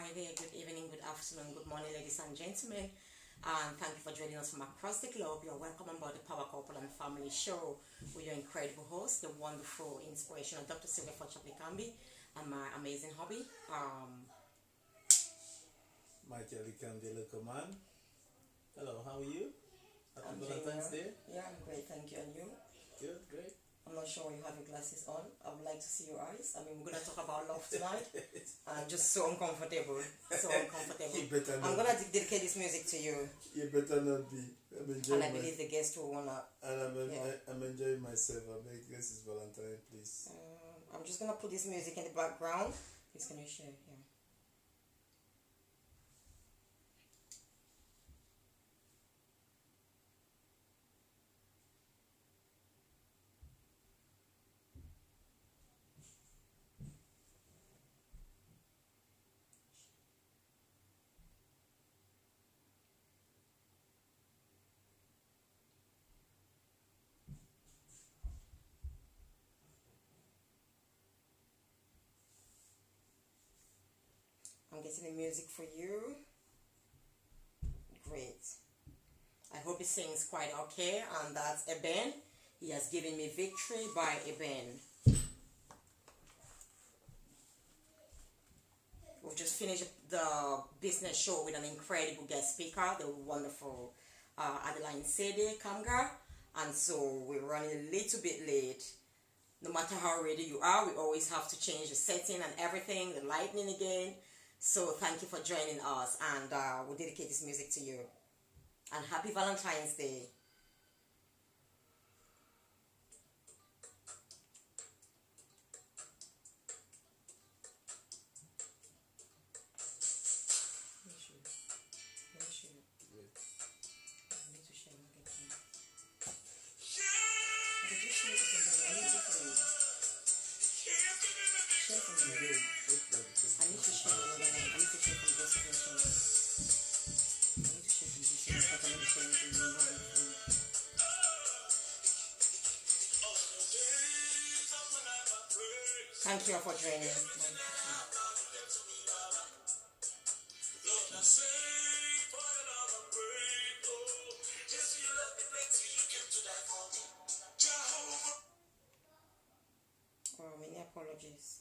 Friday, good evening, good afternoon, good morning, ladies and gentlemen. And thank you for joining us from across the globe. You're welcome on board the Power Couple and Family Show with your incredible host, the wonderful, inspirational Dr. Sylvia Likambi, and my amazing hobby, Michael Likambi, Likambi. Hello, how are you? Happy I'm Valentine's Day. Yeah, I'm great, thank you. And you? Good, great. I'm not sure you have your glasses on. I would like to see your eyes. I mean, we're going to talk about love tonight. I'm just so uncomfortable. So uncomfortable. I'm going to dedicate this music to you. You better not be. I'm enjoying and I believe the guests will want to. And I'm enjoying myself. I make this is Valentine, please. I'm just going to put this music in the background. Please, can you share? Yeah. I'm getting the music for you. Great. I hope it sings quite okay. And that's Eben. He has given me victory by Eben. We've just finished the business show with an incredible guest speaker, the wonderful Adeline Sede Kamga. And so we're running a little bit late. No matter how ready you are, we always have to change the setting and everything, the lighting again. So thank you for joining us, and we'll dedicate this music to you. And happy Valentine's Day. Thank you all for joining. Oh, many apologies.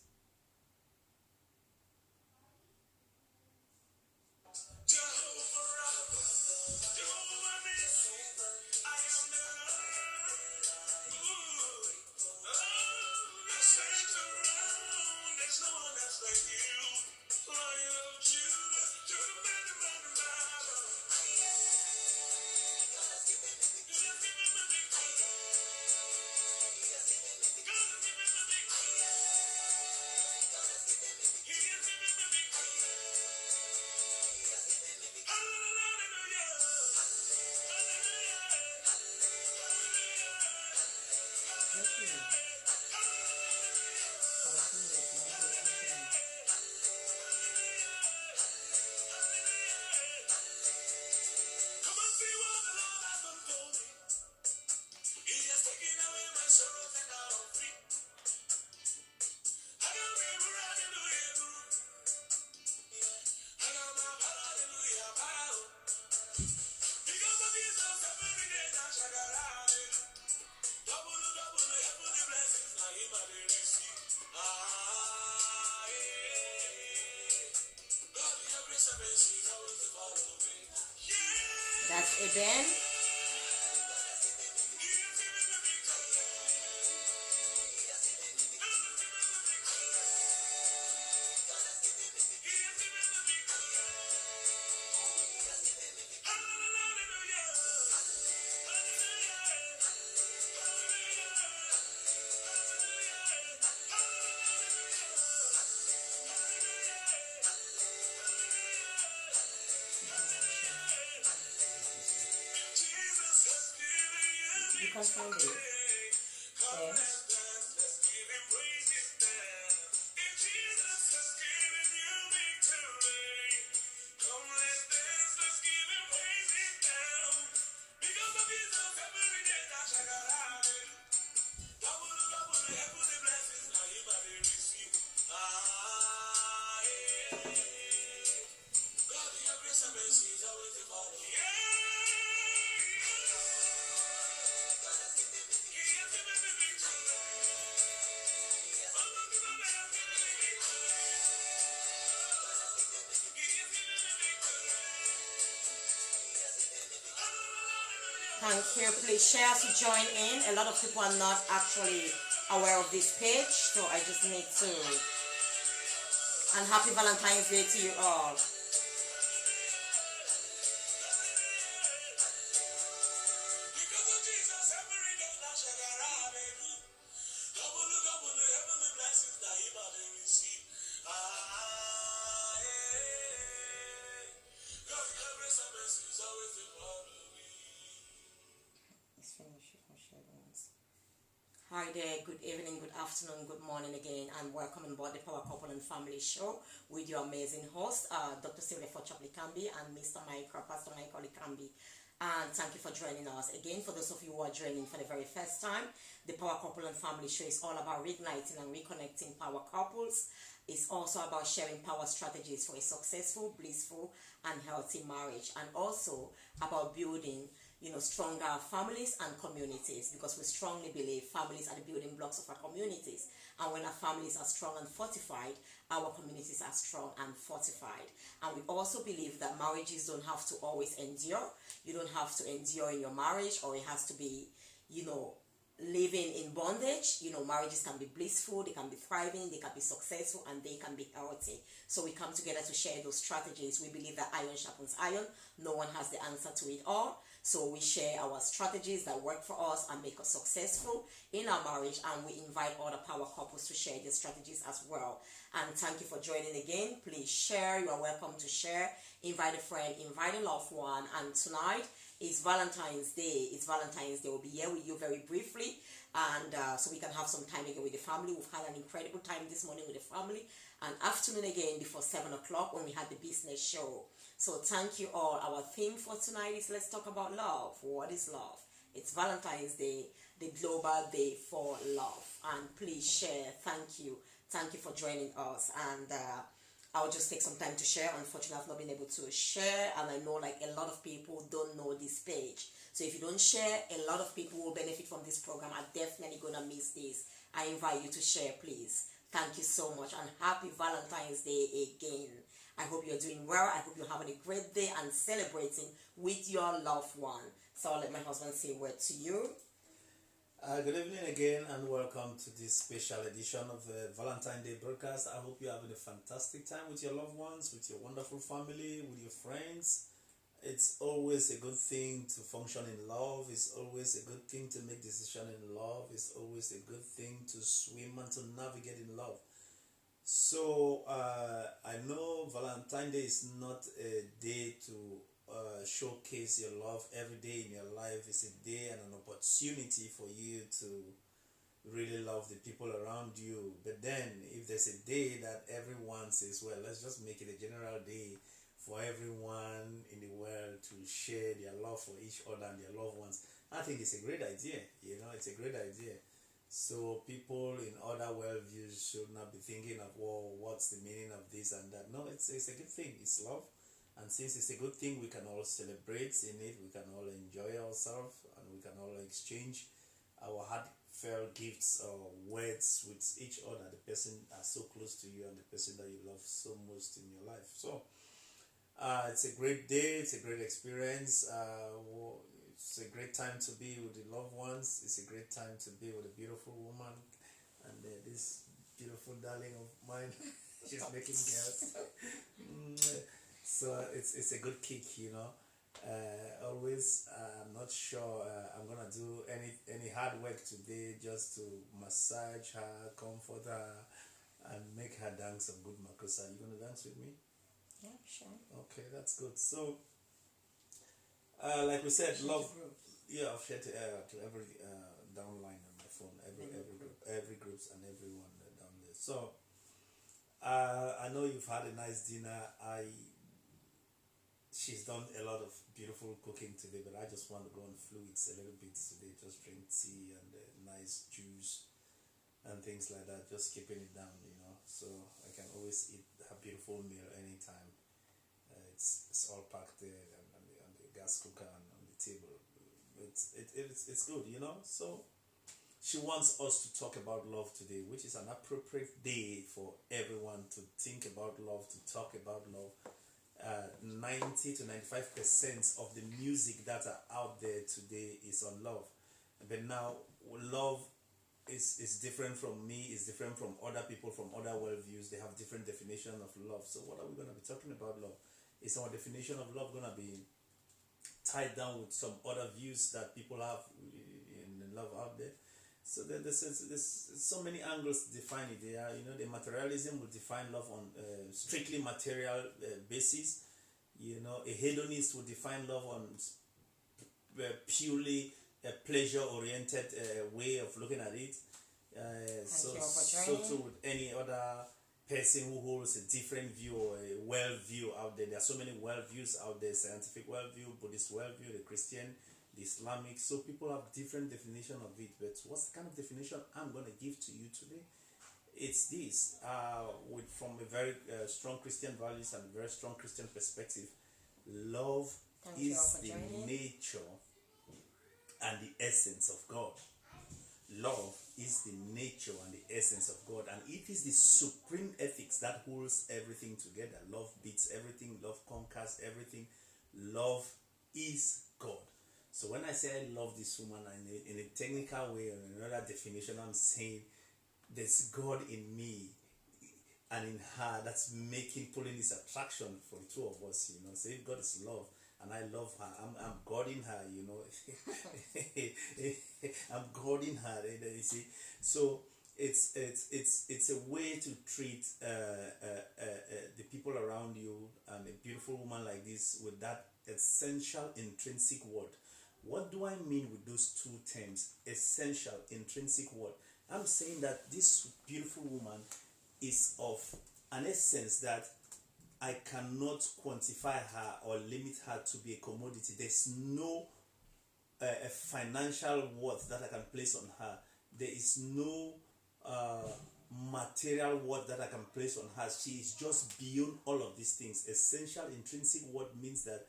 That's Eben. You can find it. Yeah. Thank you. Please share as you join in. A lot of people are not actually aware of this page, so I just need to. And happy Valentine's Day to you all. Hi there, good evening, good afternoon, good morning again, and welcome on board the Power Couple and Family Show with your amazing host, Dr. Sylvia Likambi and Mr. Pastor Michael Likambi. And thank you for joining us again. For those of you who are joining for the very first time, the Power Couple and Family Show is all about reigniting and reconnecting power couples. It's also about sharing power strategies for a successful, blissful, and healthy marriage, and also about building stronger families and communities, because we strongly believe families are the building blocks of our communities. And when our families are strong and fortified, our communities are strong and fortified. And we also believe that marriages don't have to always endure. You don't have to endure in your marriage, or it has to be, living in bondage. Marriages can be blissful, they can be thriving, they can be successful, and they can be healthy. So we come together to share those strategies. We believe that iron sharpens iron. No one has the answer to it all. So we share our strategies that work for us and make us successful in our marriage, and we invite other power couples to share their strategies as well. And thank you for joining again. Please share. You are welcome to share. Invite a friend, invite a loved one. And tonight is Valentine's Day. It's Valentine's Day. We'll be here with you very briefly, and so we can have some time again with the family. We've had an incredible time this morning with the family, and afternoon again before 7 o'clock when we had the business show. So thank you all. Our theme for tonight is let's talk about love. What is love? It's Valentine's Day, the global day for love. And please share. Thank you. Thank you for joining us. And I'll just take some time to share. Unfortunately, I've not been able to share, and I know like a lot of people don't know this page. So if you don't share, a lot of people will benefit from this program. I'm definitely going to miss this. I invite you to share, please. Thank you so much, and happy Valentine's Day again. I hope you're doing well. I hope you're having a great day and celebrating with your loved one. So I'll let my husband say a word to you. Good evening again, and welcome to this special edition of the Valentine Day broadcast. I hope you're having a fantastic time with your loved ones, with your wonderful family, with your friends. It's always a good thing to function in love. It's always a good thing to make decisions in love. It's always a good thing to swim and to navigate in love. So I know Valentine's Day is not a day to showcase your love every day in your life. It's a day and an opportunity for you to really love the people around you. But then if there's a day that everyone says, well, let's just make it a general day for everyone in the world to share their love for each other and their loved ones, I think it's a great idea. It's a great idea. So people in other worldviews should not be thinking of, well, what's the meaning of this and that. No, it's a good thing. It's love. And since it's a good thing, we can all celebrate in it. We can all enjoy ourselves, and we can all exchange our heartfelt gifts or words with each other. The person that's so close to you and the person that you love so most in your life. So it's a great day. It's a great experience. It's a great time to be with the loved ones. It's a great time to be with a beautiful woman, and this beautiful darling of mine. She's making girls. So it's a good kick, Always, I'm not sure I'm gonna do any hard work today just to massage her, comfort her, and make her dance some good makossa. You gonna dance with me? Yeah, sure. Okay, that's good. So. Like we said, love. Yeah, I've shared to every downline on my phone, every groups and everyone down there. So I know you've had a nice dinner. She's done a lot of beautiful cooking today, but I just want to go on fluids a little bit today. Just drink tea and nice juice and things like that. Just keeping it down, So I can always eat a beautiful meal anytime. It's all packed there, and the gas cooker on the table. It's good, you know. So she wants us to talk about love today, which is an appropriate day for everyone to think about love, to talk about love. 90 to 95% of the music that are out there today is on love. But now, love is different from me, is different from other people, from other worldviews. They have different definition of love. So what are we going to be talking about love? Is our definition of love going to be tied down with some other views that people have in love out there? So there's so many angles to define it. There, you know, the materialism will define love on strictly material basis. You know, a hedonist will define love on purely a pleasure-oriented way of looking at it. So too with any other person who holds a different view or a worldview out there. There are so many worldviews out there: scientific worldview, Buddhist worldview, the Christian, the Islamic. So people have different definition of it. But what's the kind of definition I'm going to give to you today? It's this, from a very strong Christian values and very strong Christian perspective. Love is the nature and the essence of God. Love is the nature and the essence of God, and it is the supreme ethics that holds everything together. Love beats everything. Love conquers everything. Love is God. So when I say I love this woman in a technical way or in another definition, I'm saying there's God in me and in her that's pulling this attraction for the two of us, you know. So if God is love and I love her, I'm guarding her, you know. I'm guarding her, you see. So it's a way to treat the people around you, and a beautiful woman like this with that essential intrinsic word. What do I mean with those two terms? Essential, intrinsic word. I'm saying that this beautiful woman is of an essence that I cannot quantify her or limit her to be a commodity. There's no financial worth that I can place on her. There is no material worth that I can place on her. She is just beyond all of these things. Essential, intrinsic word means that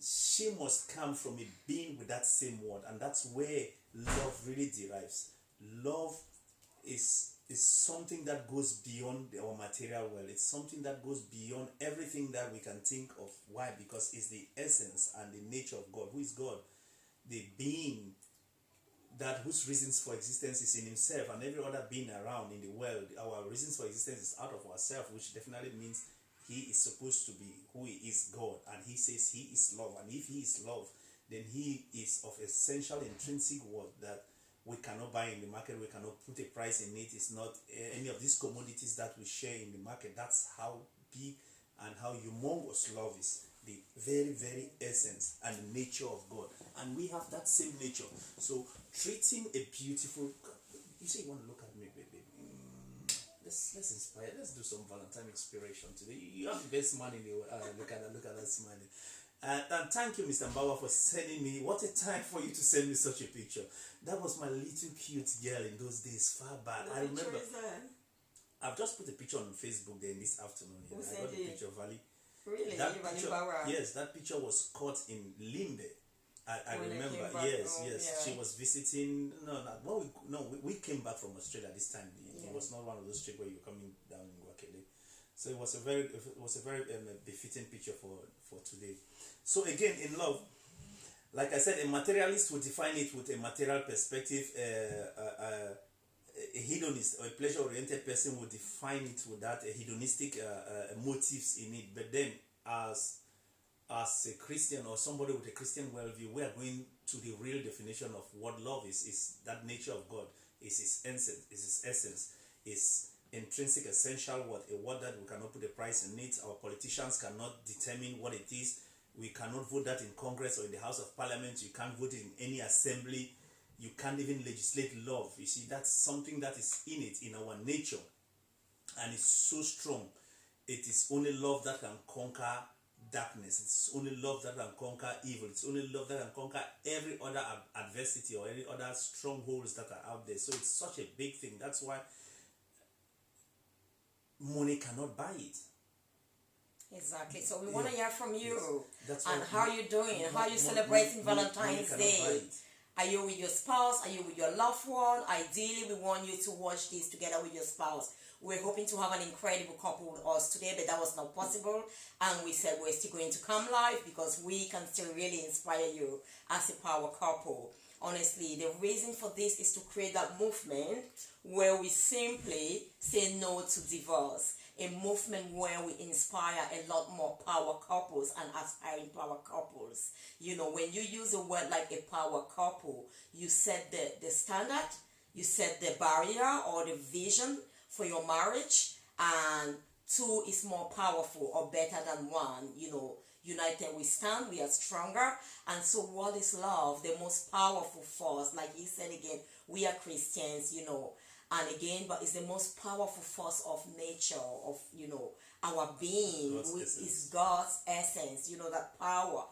she must come from a being with that same word, and that's where love really derives. Love is something that goes beyond our material world. It's something that goes beyond everything that we can think of. Why? Because it's the essence and the nature of God. Who is God? The being that whose reasons for existence is in himself and every other being around in the world. Our reasons for existence is out of ourselves, which definitely means he is supposed to be who he is, God, and he says he is love. And if he is love, then he is of essential intrinsic worth that we cannot buy in the market. We cannot put a price in it. It's not any of these commodities that we share in the market. That's how big and how humongous love is. The very, very essence and nature of God. And we have that same nature. So treating a beautiful... You say you want to look at me, baby. Let's inspire. Let's do some Valentine inspiration today. You have the best man in the world. Look at that smiling. And thank you, Mr. Mbawa, for sending me. What a time for you to send me such a picture. That was my little cute girl in those days, far back. I remember. I've just put a picture on Facebook there this afternoon. I got the picture of Valley. Really? That picture, yes, that picture was caught in Limbe. I remember. Yes. Yeah. She was visiting. We came back from Australia this time. It was not one of those trips where you're coming down in Guakele. So it was a very befitting picture for today. So again, in love, like I said, a materialist would define it with a material perspective. A hedonist or a pleasure-oriented person would define it with that hedonistic motives in it. But then, as a Christian or somebody with a Christian worldview, we are going to the real definition of what love is that nature of God, is his essence, is intrinsic, essential word, a word that we cannot put a price in it. Our politicians cannot determine what it is. We cannot vote that in Congress or in the House of Parliament. You can't vote it in any assembly. You can't even legislate love. You see, that's something that is in it, in our nature. And it's so strong. It is only love that can conquer darkness. It's only love that can conquer evil. It's only love that can conquer every other adversity or any other strongholds that are out there. So it's such a big thing. That's why money cannot buy it. Exactly. So we want to hear from you. That's And why how you doing? How you celebrating Valentine's Day? Are you with your spouse? Are you with your loved one? Ideally, we want you to watch this together with your spouse. We're hoping to have an incredible couple with us today, but that was not possible. And we said we're still going to come live because we can still really inspire you as a power couple. Honestly, the reason for this is to create that movement where we simply say no to divorce. A movement where we inspire a lot more power couples and aspiring power couples. You know, when you use a word like a power couple, you set the standard, you set the barrier or the vision for your marriage, and two is more powerful or better than one. You know, united we stand, we are stronger. And so what is love? The most powerful force, like he said again, we are Christians, you know, and again, but it's the most powerful force of nature, of, you know, our being, which is God's essence, you know, that power.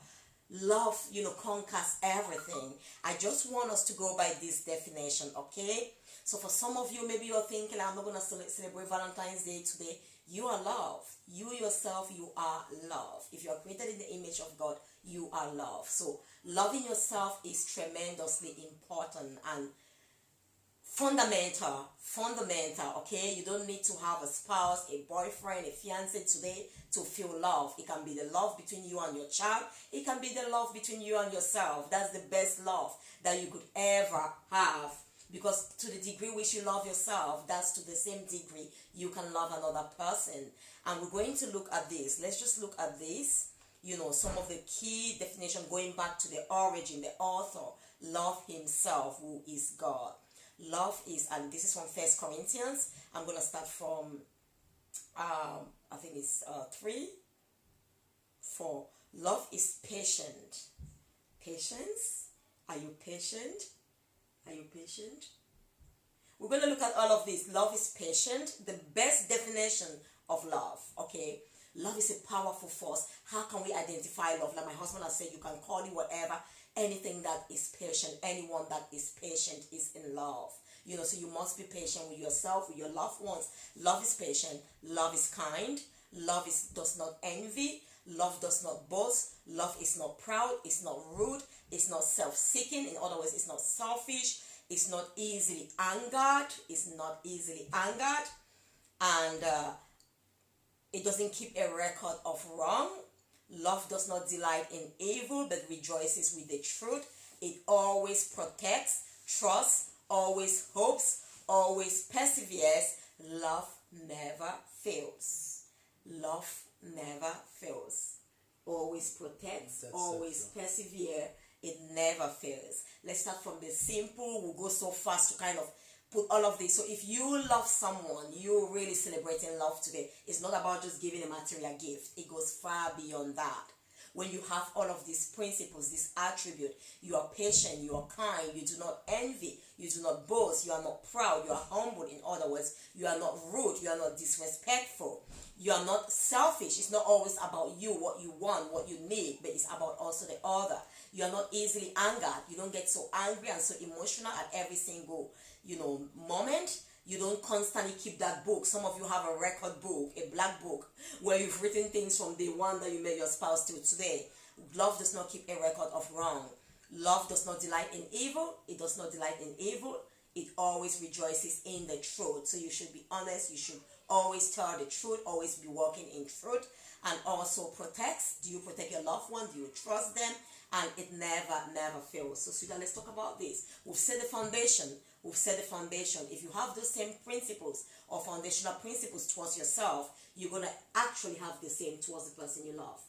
Love, you know, conquers everything. I just want us to go by this definition, okay? So for some of you, maybe you're thinking, I'm not going to celebrate Valentine's Day today. You are love. You yourself, you are love. If you are created in the image of God, you are love. So loving yourself is tremendously important and fundamental, okay? You don't need to have a spouse, a boyfriend, a fiance today to feel love. It can be the love between you and your child. It can be the love between you and yourself. That's the best love that you could ever have, because to the degree which you love yourself, that's to the same degree you can love another person. And we're going to look at this. Let's just look at this, you know, some of the key definition going back to the origin, the author, love himself, who is God. Love is, and this is from 1 Corinthians. I'm going to start from, I think it's 3, 4. Love is patient. Patience? Are you patient? Are you patient? We're going to look at all of this. Love is patient. The best definition of love, okay? Love is a powerful force. How can we identify love? Like my husband has said, you can call it whatever. Anything that is patient, anyone that is patient is in love. You know, so you must be patient with yourself, with your loved ones. Love is patient. Love is kind. Love does not envy. Love does not boast. Love is not proud. It's not rude. It's not self-seeking. In other words, it's not selfish. It's not easily angered. It's not easily angered. And it doesn't keep a record of wrong. Love does not delight in evil, but rejoices with the truth. It always protects, trusts, always hopes, always perseveres. Love never fails. Love never fails. Always protects, always persevere. It never fails. Let's start from the simple. We'll go so fast to kind of put all of this. So if you love someone, you're really celebrating love today. It's not about just giving a material gift. It goes far beyond that. When you have all of these principles, this attribute, you are patient, you are kind, you do not envy, you do not boast, you are not proud, you are humble. In other words, you are not rude, you are not disrespectful, you are not selfish. It's not always about you, what you want, what you need, but it's about also the other. You are not easily angered. You don't get so angry and so emotional at every single, you know, moment. You don't constantly keep that book. Some of you have a record book, a black book, where you've written things from the one that you met your spouse till today. Love does not keep a record of wrong. Love does not delight in evil. It does not delight in evil. It always rejoices in the truth. So you should be honest. You should always tell the truth. Always be walking in truth. And also protects. Do you protect your loved one? Do you trust them? And it never fails. So sweetheart, let's talk about this. We've set the foundation. We've set the foundation. If you have those same principles or foundational principles towards yourself, you're going to actually have the same towards the person you love.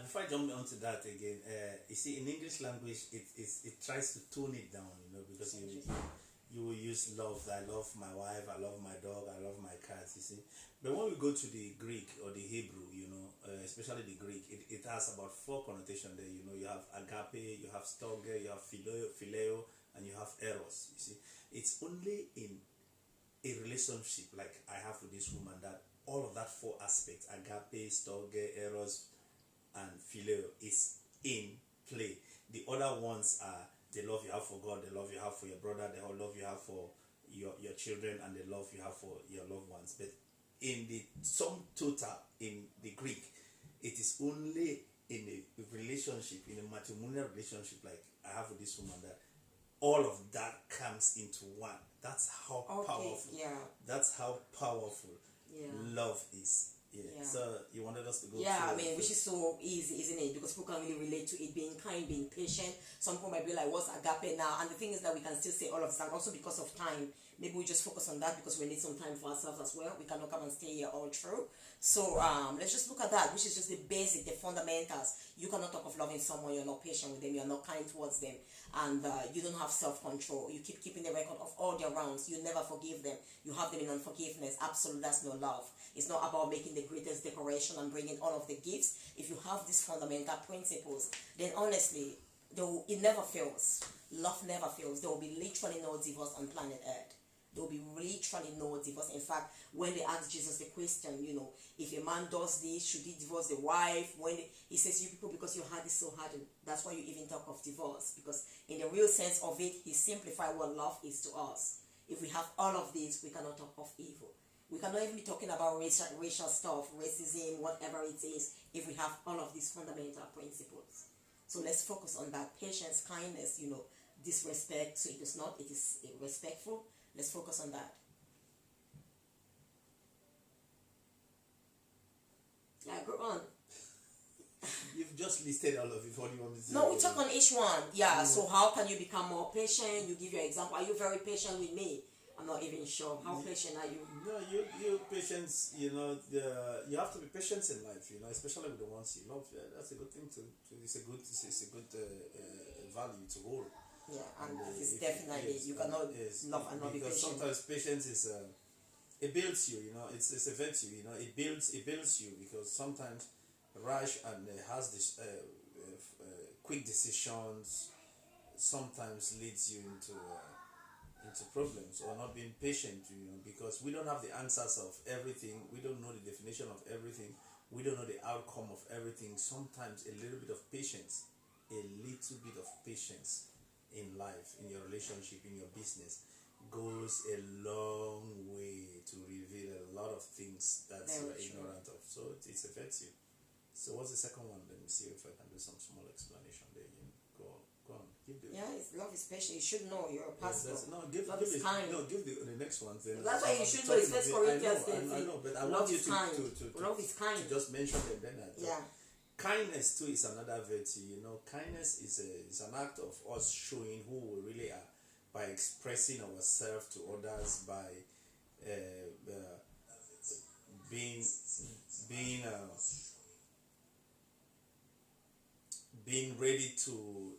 Before I jump onto that again, you see, in English language, it tries to tone it down, you know, because you will use love. I love my wife, I love my dog, I love my cat, you see. But when we go to the Greek or the Hebrew, you know, especially the Greek, it has about 4 connotations there. You know, you have agape, you have storge, you have phileo, and you have eros. You see, it's only in a relationship like I have with this woman that all of that 4 aspects, agape, storge, eros, and phileo, is in play. The other ones are the love you have for God, the love you have for your brother, the whole love you have for your children, and the love you have for your loved ones. But in the sum total, in the only in a relationship, in a matrimonial relationship like I have with this woman, that all of that comes into one. That's how powerful. Yeah. That's how powerful love is. Yeah. So you wanted us to go yeah, through I mean, which is so easy, isn't it? Because people can really relate to it, being kind, being patient. Some people might be like, what's agape now? And the thing is that we can still say all of that. Also because of time, maybe we just focus on that because we need some time for ourselves as well. We cannot come and stay here all through. So let's just look at that, which is just the basic, the fundamentals. You cannot talk of loving someone, you're not patient with them, you're not kind towards them, and you don't have self-control. You keep keeping the record of all their wrongs. You never forgive them. You have them in unforgiveness. Absolutely, that's no love. It's not about making the greatest decoration and bringing all of the gifts. If you have these fundamental principles, then honestly, it never fails. Love never fails. There will be literally no divorce on planet Earth. There will be literally no divorce. In fact, when they asked Jesus the question, if a man does this, should he divorce the wife? He says, you people, because your heart is so hardened, that's why you even talk of divorce. Because in the real sense of it, he simplified what love is to us. If we have all of this, we cannot talk of evil. We cannot even be talking about racial stuff, racism, whatever it is, if we have all of these fundamental principles. So let's focus on that. Patience, kindness, disrespect. So it is respectful. Let's focus on that. Yeah, go on. You've just listed all of it. What do you want me to say? No, we talk on each one. Yeah, so how can you become more patient? You give your example. Are you very patient with me? I'm not even sure. How patient are you? No, you patience, you have to be patient in life, especially with the ones you love. Yeah, that's a good thing it's a good value to hold. Yeah, and it's definitely, you cannot love and not be patient. Because sometimes patience is, it builds you, it's a virtue, it builds you, because sometimes rash and has this quick decisions sometimes leads you into problems, or not being patient, because we don't have the answers of everything, we don't know the definition of everything, we don't know the outcome of everything. Sometimes a little bit of patience in life, in your relationship, in your business, goes a long way to reveal a lot of things that you are ignorant of. So it's a virtue. So what's the second one? Let me see if I can do some small explanation there. Go on. Love is patient. You should know you're a pastor. Give the next one. Then that's why you should know. It's First Corinthians. I know, but I want you to just mention them. Then kindness too is another virtue. Kindness is an act of us showing who we really are by expressing ourselves to others, by being ready to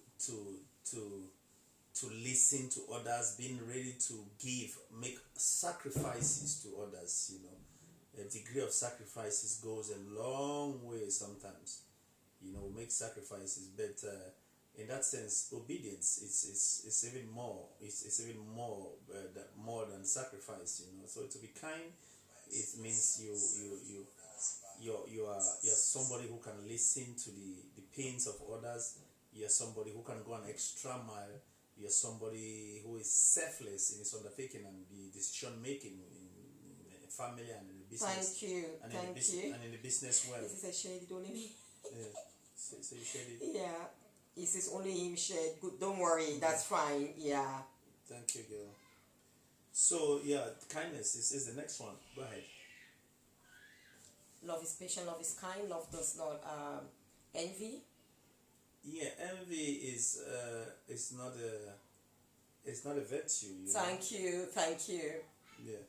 listen to others, being ready to make sacrifices to others. A degree of sacrifices goes a long way sometimes. Make sacrifices, but in that sense, obedience it's even more. It's even more than sacrifice. So to be kind, it means you're somebody who can listen to the pains of others. You're somebody who can go an extra mile. You're somebody who is selfless in his undertaking and the decision making in the family and in the business. Thank you. And in the business world. This is a shade, only me. Yeah. So you shared it. Yeah. He says only him shared. Good. Don't worry. That's fine. Yeah. Thank you, girl. So kindness is the next one. Go ahead. Love is patient. Love is kind. Love does not envy. Yeah, envy is not a virtue. Thank you. Yeah.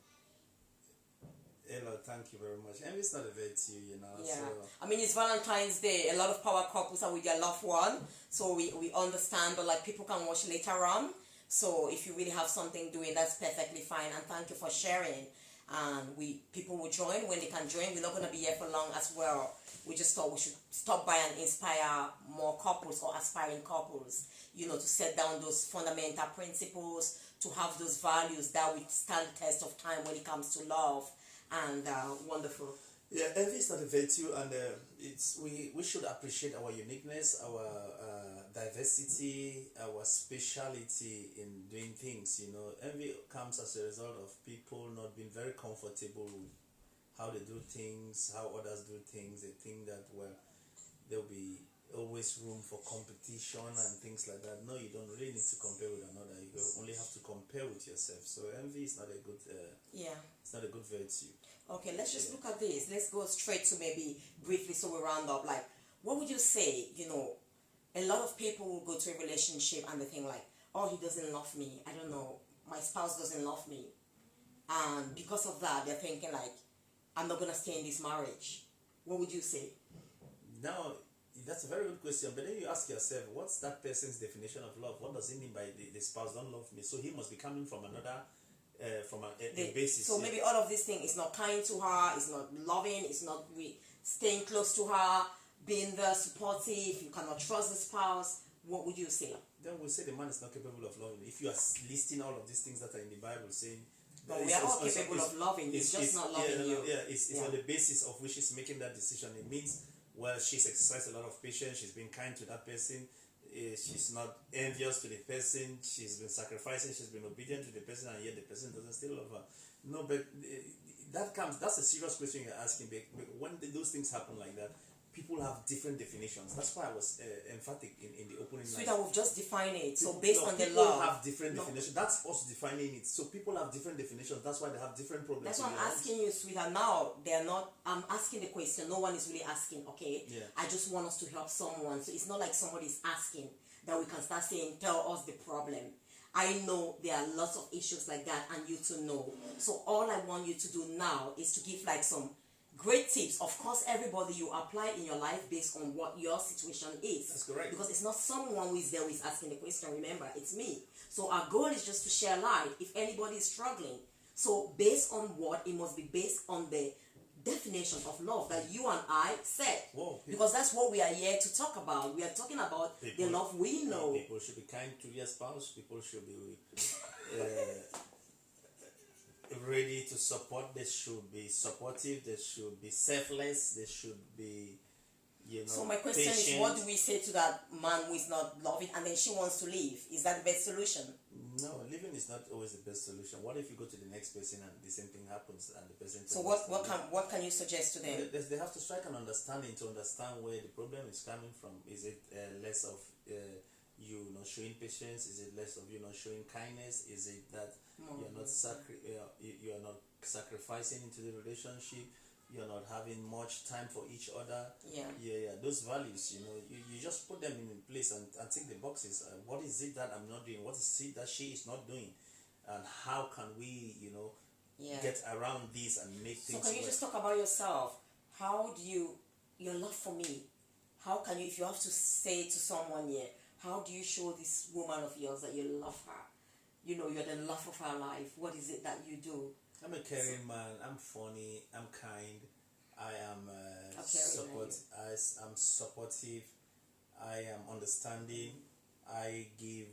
Hello, thank you very much. Envy is not a virtue, Yeah. So. I mean, it's Valentine's Day. A lot of power couples are with their loved one, so we understand. But people can watch later on. So if you really have something doing, that's perfectly fine. And thank you for sharing. And people will join when they can join. We're not going to be here for long as well. We just thought we should stop by and inspire more couples or aspiring couples, to set down those fundamental principles, to have those values that will stand the test of time when it comes to love. And wonderful. Yeah, envy is not a virtue, and we should appreciate our uniqueness, our diversity, our speciality in doing things. Envy comes as a result of people not being very comfortable with how they do things, how others do things. They think that there'll be always room for competition and things like that. No, you don't really need to compare with another. You only have to compare with yourself. So envy is not a good. It's not a good virtue. Okay, let's just look at this. Let's go straight to maybe briefly so we round up. Like, what would you say? A lot of people will go to a relationship and they think like, oh, he doesn't love me. I don't know. My spouse doesn't love me. And because of that, they're thinking like, I'm not going to stay in this marriage. What would you say? Now, that's a very good question. But then you ask yourself, what's that person's definition of love? What does it mean by the spouse don't love me? So he must be coming from another, from a basis. So maybe all of this thing is not kind to her, it's not loving, it's not staying close to her, being there, supportive, you cannot trust the spouse. What would you say? Then we'll say the man is not capable of loving. If you are listing all of these things that are in the Bible saying, but we are all capable of loving, it's just not loving you. It's on the basis of which she's making that decision. It means, well, she's exercised a lot of patience, she's been kind to that person, she's not envious to the person, she's been sacrificing, she's been obedient to the person, and yet the person doesn't still love her. No, but that's a serious question you're asking. But when those things happen like that, people have different definitions. That's why I was emphatic in the opening. Sweetheart, we've just defined it. So based on the people law, have different definitions. That's us defining it. So people have different definitions. That's why they have different problems. That's why I'm asking you, sweetheart. Now they're not. I'm asking the question. No one is really asking. Okay. Yeah. I just want us to help someone. So it's not like somebody's asking that we can start saying, "Tell us the problem." I know there are lots of issues like that, and you to know. So all I want you to do now is to give like some great tips. Of course, everybody you apply in your life based on what your situation is. That's correct. Because it's not someone who is there who is asking the question. Remember, it's me. So our goal is just to share light if anybody is struggling. So based on what? It must be based on the definition of love that you and I said. Whoa, because that's what we are here to talk about. We are talking about the love we know. People should be kind to their spouse. People should be ready to support. They should be supportive. They should be selfless. They should be, So my question patient. is, what do we say to that man who is not loving and then she wants to leave? Is that the best solution? No, leaving is not always the best solution. What if you go to the next person and the same thing happens and the person? So what can you suggest to them? They have to strike an understanding to understand where the problem is coming from. Is it less of you not showing patience? Is it less of you not showing kindness? Is it that you're not you're not sacrificing into the relationship? You're not having much time for each other. Yeah. Those values, you just put them in place and tick the boxes. What is it that I'm not doing? What is it that she is not doing? And how can we, get around this and make things So can you work? just talk about yourself? How do your love for me? How can you, if you have to say to someone here, how do you show this woman of yours that you love her? You're the love of her life. What is it that you do? I'm a caring man. I'm funny. I'm kind. I am I'm supportive. I am understanding. I give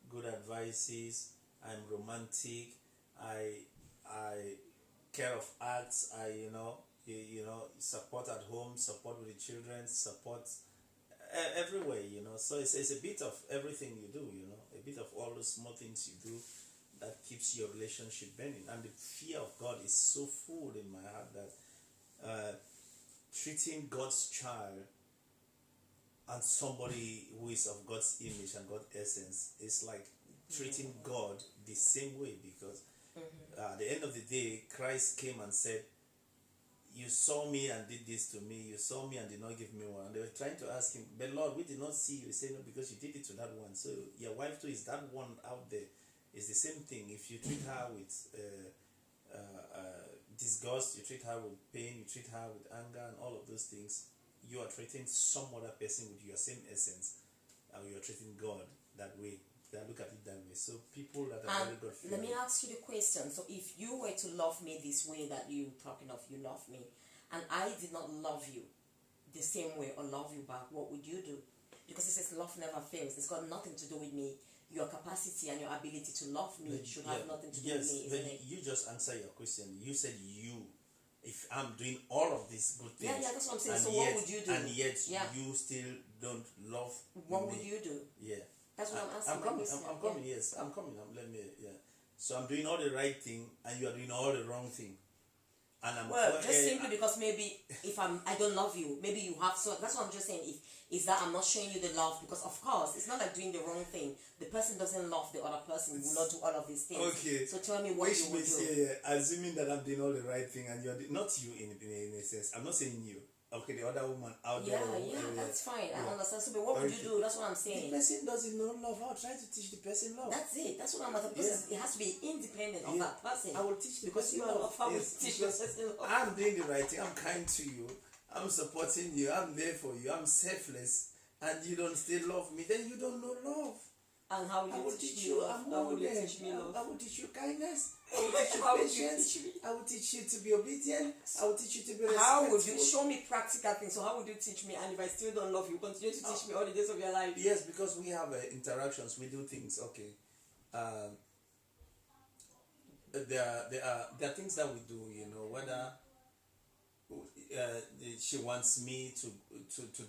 good advices. I'm romantic. I care of arts. I support at home. Support with the children. Support everywhere. So it's a bit of everything you do. A bit of all the small things you do that keeps your relationship burning. And the fear of God is so full in my heart that treating God's child and somebody who is of God's image and God's essence is like treating God the same way, because at the end of the day, Christ came and said, you saw me and did this to me. You saw me and did not give me one. And they were trying to ask him, but Lord, we did not see you. He said, no, because you did it to that one. So your wife too is that one out there. It's the same thing. If you treat her with disgust, you treat her with pain, you treat her with anger and all of those things, you are treating some other person with your same essence, and you are treating God that way. They look at it that way. So people that are very God fearing. Let me ask you the question. So if you were to love me this way that you're talking of, you love me, and I did not love you the same way or love you back, what would you do? Because it says love never fails. It's got nothing to do with me. Your capacity and your ability to love me should have nothing to do with me, isn't it? You just answer your question. You said you. If I'm doing all of these good things, that's what I'm saying. So what would you do? And yet you still don't love what me. would you do? Yeah. That's what I'm asking. I'm coming. Yes, I'm coming. Let me. Yeah. So I'm doing all the right thing, and you are doing all the wrong thing. And I'm just simply because maybe if I don't love you, maybe you have, so that's what I'm just saying. If is that I'm not showing you the love, because of course it's not like doing the wrong thing. The person doesn't love the other person, will not do all of these things. Okay. So tell me what you would do. Assuming that I'm doing all the right thing and you're not you in a sense. I'm not saying you. Okay, the other woman out there. That's fine. I understand. So, but what would you do? That's what I'm saying. The person doesn't know love. I'll try to teach the person love. That's it. That's what I'm about. Because it has to be independent of that person. I will teach the because person you are love. teach the person love. I'm doing the right thing. I'm kind to you. I'm supporting you. I'm there for you. I'm selfless. And you don't still love me. Then you don't know love. And how will you teach me love? How will you teach me love? I will teach you kindness. I will teach you patience. I will teach you to be obedient. I will teach you to be respectful. How would you show me practical things? So how would you teach me? And if I still don't love you, continue to teach me all the days of your life? Yes, because we have interactions. We do things. Okay. There are things that we do. You know, whether she wants me to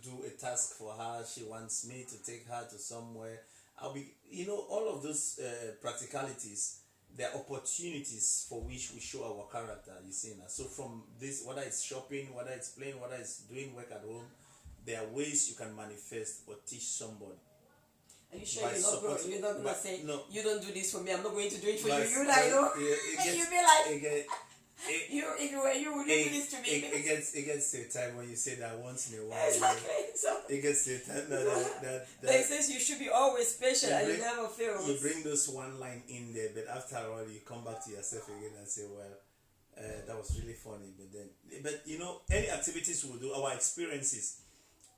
do a task for her. She wants me to take her to somewhere. I'll be, all of those practicalities, there are opportunities for which we show our character, you see now. So from this, whether it's shopping, whether it's playing, whether it's doing work at home, there are ways you can manifest or teach somebody. Are you sure you're not going to say, no, you don't do this for me, I'm not going to do it for you? You know? And you'll be like, you would do this to me. It gets to a time when you say that once in a while. Exactly. So it gets to a time that they says you should be always patient and you never fail. You bring this one line in there, but after a while you come back to yourself again and say, well, that was really funny. But any activities we'll do, our experiences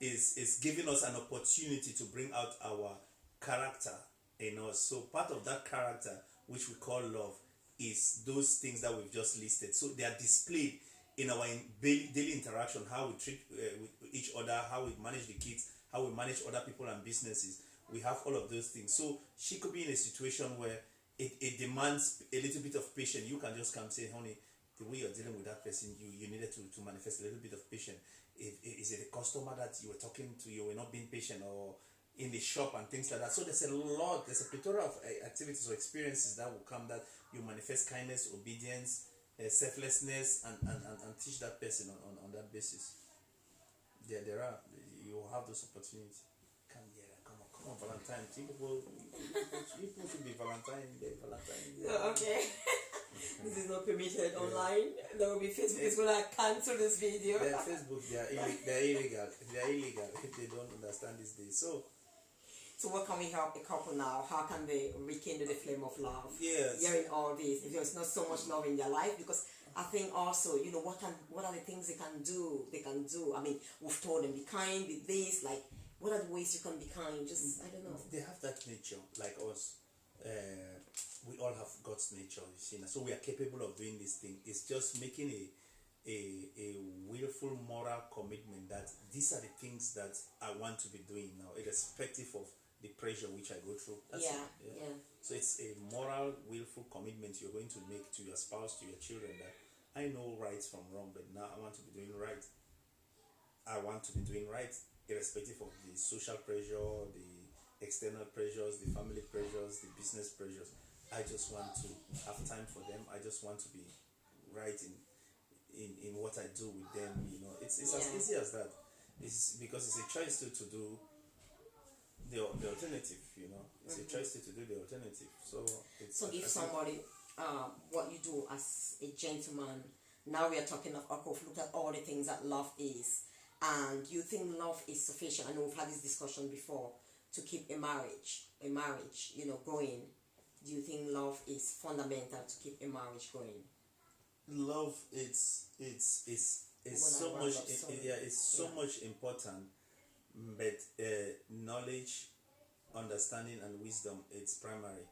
is giving us an opportunity to bring out our character in us. So part of that character, which we call love, is those things that we've just listed. So they are displayed in our daily interaction, how we treat with each other, how we manage the kids, how we manage other people and businesses. We have all of those things. So she could be in a situation where it demands a little bit of patience. You can just come say, honey, the way you're dealing with that person, you needed to manifest a little bit of patience. Is it a customer that you were talking to, you were not being patient, or in the shop and things like that? So there's a plethora of activities or experiences that will come that you manifest kindness, obedience, selflessness, and teach that person on that basis. There are. You have those opportunities. Come on, Valentine. People should be Valentine Day. Okay. This is not permitted online. There will be Facebook is going to cancel this video. Facebook, they're illegal. They're illegal if they don't understand this day. So what can we help a couple now? How can they rekindle the flame of love? Yes. Hearing all this, if there's not so much love in their life, because I think also, what are the things they can do? I mean, we've told them, be kind, be this, like, what are the ways you can be kind? I don't know. They have that nature, like us. We all have God's nature, you see. So we are capable of doing this thing. It's just making a willful moral commitment that these are the things that I want to be doing now, irrespective of the pressure which I go through. That's it. So it's a moral, willful commitment you're going to make to your spouse, to your children, that I know right from wrong, but now I want to be doing right. I want to be doing right, irrespective of the social pressure, the external pressures, the family pressures, the business pressures. I just want to have time for them. I just want to be right in what I do with them. It's as easy as that. It's because it's a choice to do the alternative. It's a choice to do the alternative. So if somebody what you do as a gentleman, now we are talking of look at all the things that love is, and you think love is sufficient. I know we've had this discussion before to keep a marriage going. Do you think love is fundamental to keep a marriage going? Love it's so much much important, but knowledge, understanding, and wisdom, it's primary.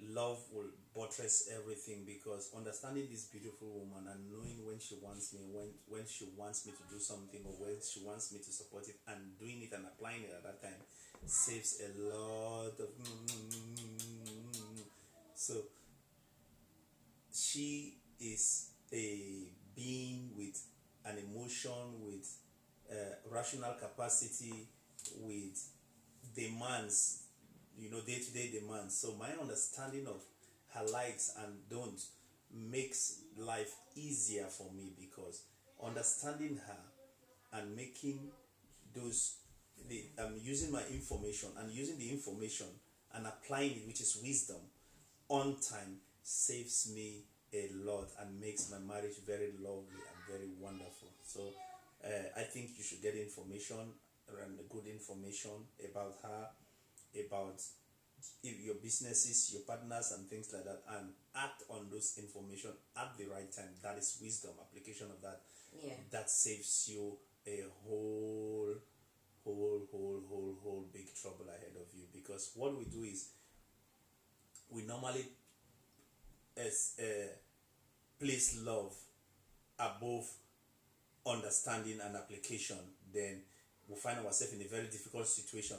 Love will buttress everything, because understanding this beautiful woman and knowing when she wants me, when she wants me to do something, or when she wants me to support it, and doing it and applying it at that time saves a lot of so she is a being with an emotion, with rational capacity, with demands, day-to-day demands. So my understanding of her likes and don'ts makes life easier for me, because understanding her and making those using my information and using the information and applying it, which is wisdom, on time, saves me a lot and makes my marriage very lovely and very wonderful. So I think you should get information and good information about her, about your businesses, your partners, and things like that, and act on those information at the right time. That is wisdom. Application of that, that saves you a whole big trouble ahead of you. Because what we do is we normally place love above understanding and application. Then we find ourselves in a very difficult situation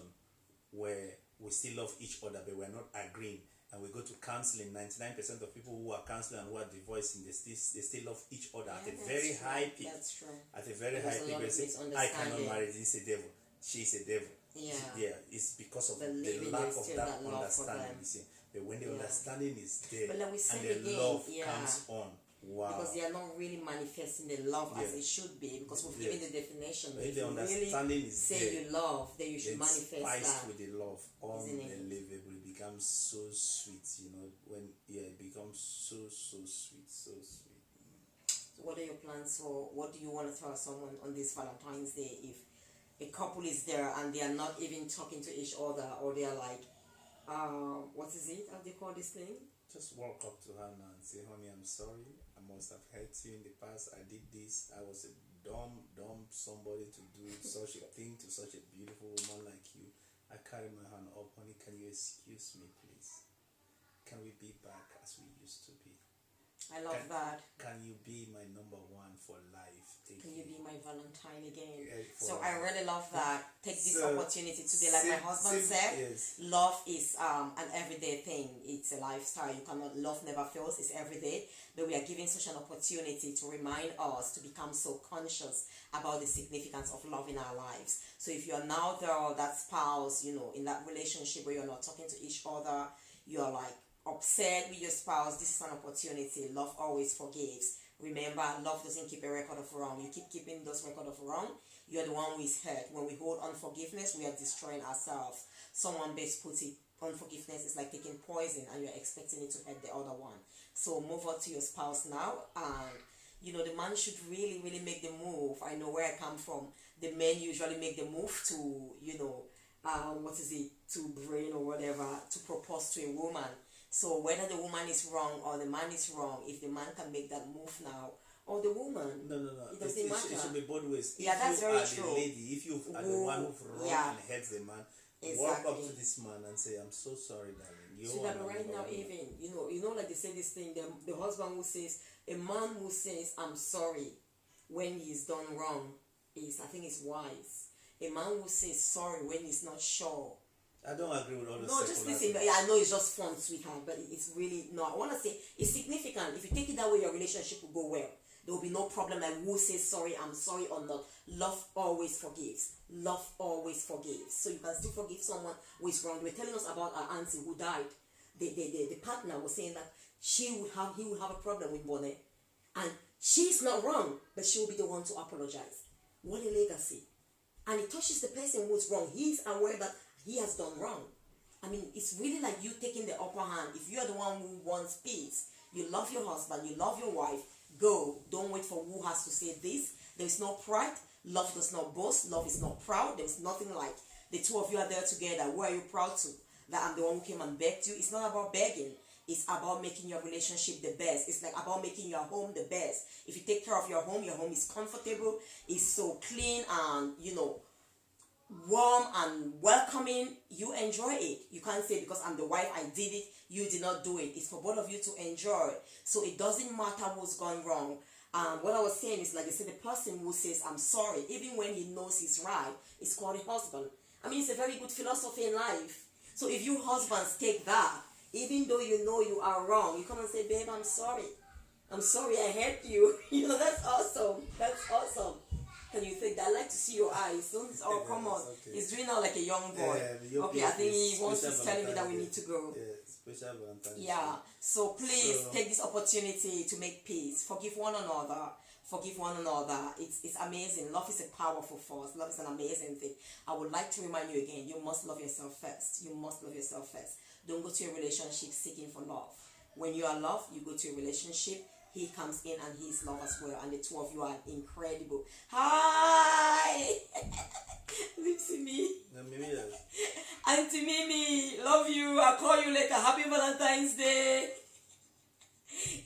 where we still love each other, but we're not agreeing. And we go to counseling. 99% of people who are counseling and who are divorcing, they still love each other at a very high peak. That's true. At a very high peak, they say, I cannot marry this, a devil. She's a devil. Yeah, it's because of the lack of that understanding. You see. But when the understanding is there, but like we and said the again, love comes on, wow. Because they are not really manifesting the love as it should be. Because we've given the definition. But if the understanding is say there, you love, then you should manifest spiced that. with the love, unbelievable. It becomes so sweet, when it becomes so sweet, so sweet. So what are your plans for? What do you want to tell someone on this Valentine's Day if a couple is there and they are not even talking to each other, or they are like, what is it? How do they call this thing? Just walk up to her now and say, honey, I'm sorry. I must have hurt you in the past. I did this. I was a dumb somebody to do such a thing to such a beautiful woman like you. I carry my hand up, honey. Can you excuse me, please? Can we be back as we used to be? I love that. Can you be my number one for life? Can you be my Valentine again? So I really love that. Take this opportunity today, like my husband said, love is an everyday thing. It's a lifestyle. Love never fails. It's everyday. But we are giving such an opportunity to remind us to become so conscious about the significance of love in our lives. So if you are now there, that spouse, in that relationship where you're not talking to each other, you're like upset with your spouse, this is an opportunity. Love always forgives. Remember, love doesn't keep a record of wrong. You keep keeping those record of wrong, you're the one who is hurt. When we hold unforgiveness, we are destroying ourselves. Someone best puts it, unforgiveness is like taking poison and you're expecting it to hurt the other one. So move on to your spouse now, and the man should really make the move. I know where I come from. The men usually make the move to, to brain or whatever, to propose to a woman. So whether the woman is wrong or the man is wrong, if the man can make that move now, or the woman, no, it doesn't matter. It should be both ways. That's very true. The lady, if you are the one who's wrong and hurts the man, walk up to this man and say, "I'm so sorry, darling." So that right now, even like they say this thing, the husband who says, a man who says, "I'm sorry," when he's done wrong, I think it's wise. A man who says sorry when he's not sure. I don't agree with all this. No, just listen. I know it's just fun, sweetheart, but it's really I want to say it's significant. If you take it that way, your relationship will go well. There will be no problem like who says sorry, I'm sorry or not. Love always forgives. Love always forgives. So you can still forgive someone who is wrong. They were telling us about our auntie who died. The partner was saying that he would have a problem with Bonnet, and she's not wrong, but she will be the one to apologize. What a legacy! And it touches the person who's wrong. He's aware that he has done wrong. I mean, it's really like you taking the upper hand. If you are the one who wants peace, you love your husband, you love your wife, go. Don't wait for who has to say this. There is no pride. Love does not boast. Love is not proud. There is nothing like the two of you are there together. Who are you proud to? That I'm the one who came and begged you. It's not about begging. It's about making your relationship the best. It's like about making your home the best. If you take care of your home is comfortable. It's so clean and, warm and welcoming. You enjoy it. You can't say because I'm the wife I did it, you did not do it. It's for both of you to enjoy. So it doesn't matter what's gone wrong. What I was saying is, like I said, the person who says I'm sorry even when he knows he's right is called a husband. I mean, it's a very good philosophy in life. So if you husbands take that, even though you know you are wrong, you come and say, babe, I'm sorry I hurt you. That's awesome. Can you think that? I like to see your eyes. Don't come on. Okay. He's doing now like a young boy. Okay, I think he wants to tell me that we need to go. Yeah, special Valentine's Yeah. Day. So please So- take this opportunity to make peace. Forgive one another. Forgive one another. It's amazing. Love is a powerful force. Love is an amazing thing. I would like to remind you again, you must love yourself first. You must love yourself first. Don't go to a relationship seeking for love. When you are loved, you go to a relationship. He comes in and he's love as well. And the two of you are incredible. Hi! Lipsy me. Yeah, maybe yes. Auntie Mimi, love you. I'll call you later. Happy Valentine's Day.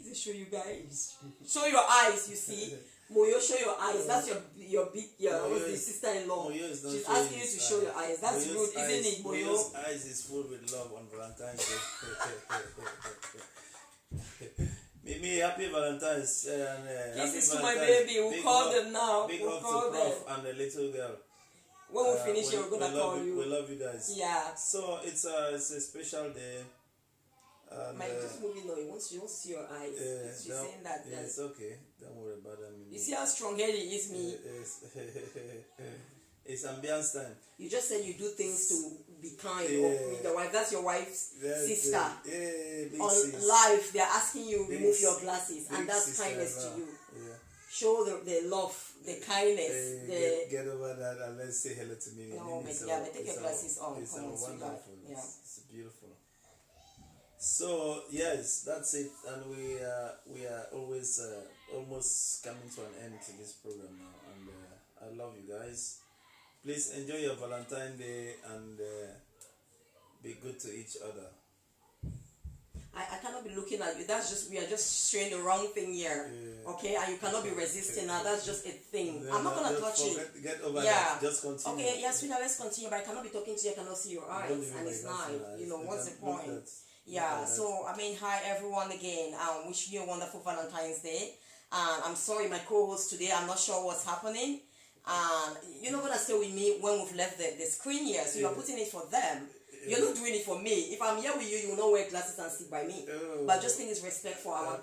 To show you guys. Show your eyes, you see. Moyo, show your eyes. That's your big Moyo the sister-in-law. Moyo is not She's showing asking you to his show your eyes. That's Moyo's rude, isn't it, Moyo? Moyo's eyes is full with love on Valentine's Day. Mimi, happy Valentine's and Kisses happy to my Valentine's. baby. We'll Big call hug- them now. Big We'll hug call to them. Prof and the little girl. When we finish, we're gonna call you. We love you guys. Yeah. So it's a special day. And, Mike, just moving on. He wants to see your eyes. She's no, saying that. yeah, it's okay. Don't worry about that. Mimi. You see how strong-headed he is, me. It's ambience time. You just said you do things to be kind Yeah. with your wife. That's your wife's That's sister. big On sis. live, they're asking you Big remove your sis- glasses, big and that's sister kindness as to well. you. Yeah. Show the love, the kindness, the Get over that and let's say hello to me. No, Mimi, but yeah, but take your glasses on. It's Come on, sweetheart. wonderful. Yeah. It's beautiful. So yes, that's it, and we are always almost coming to an end to this program now, and I love you guys. Please enjoy your Valentine Day and be good to each other. I cannot be looking at you. That's just we are just showing the wrong thing here. Yeah. Okay, and you cannot be resisting now. That's just a thing. Then I'm not gonna just touch forget- it. Get over Yeah. that. Just continue. Okay, yeah, sweetheart, let's continue. But I cannot be talking to you. I cannot see your eyes, Don't leave and it it's like that, live. You know guys. what's the Look point? at- Yeah, look at so I mean, hi everyone again. Wishing you a wonderful Valentine's Day. And I'm sorry, my co-host today, I'm not sure what's happening. And you're not gonna stay with me when we've left the screen here, so you're putting it for them. You're not doing it for me. If I'm here with you, you will not wear glasses and sit by me. Oh. But just think it's respect for our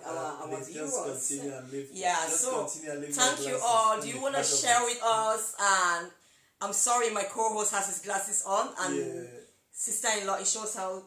please viewers. just continue and leave. Yeah, just so continue and leave thank your you glasses all. in Do you the want to back of share it. with us? And I'm sorry, my co-host has his glasses on, and Yeah. sister-in-law, it shows how.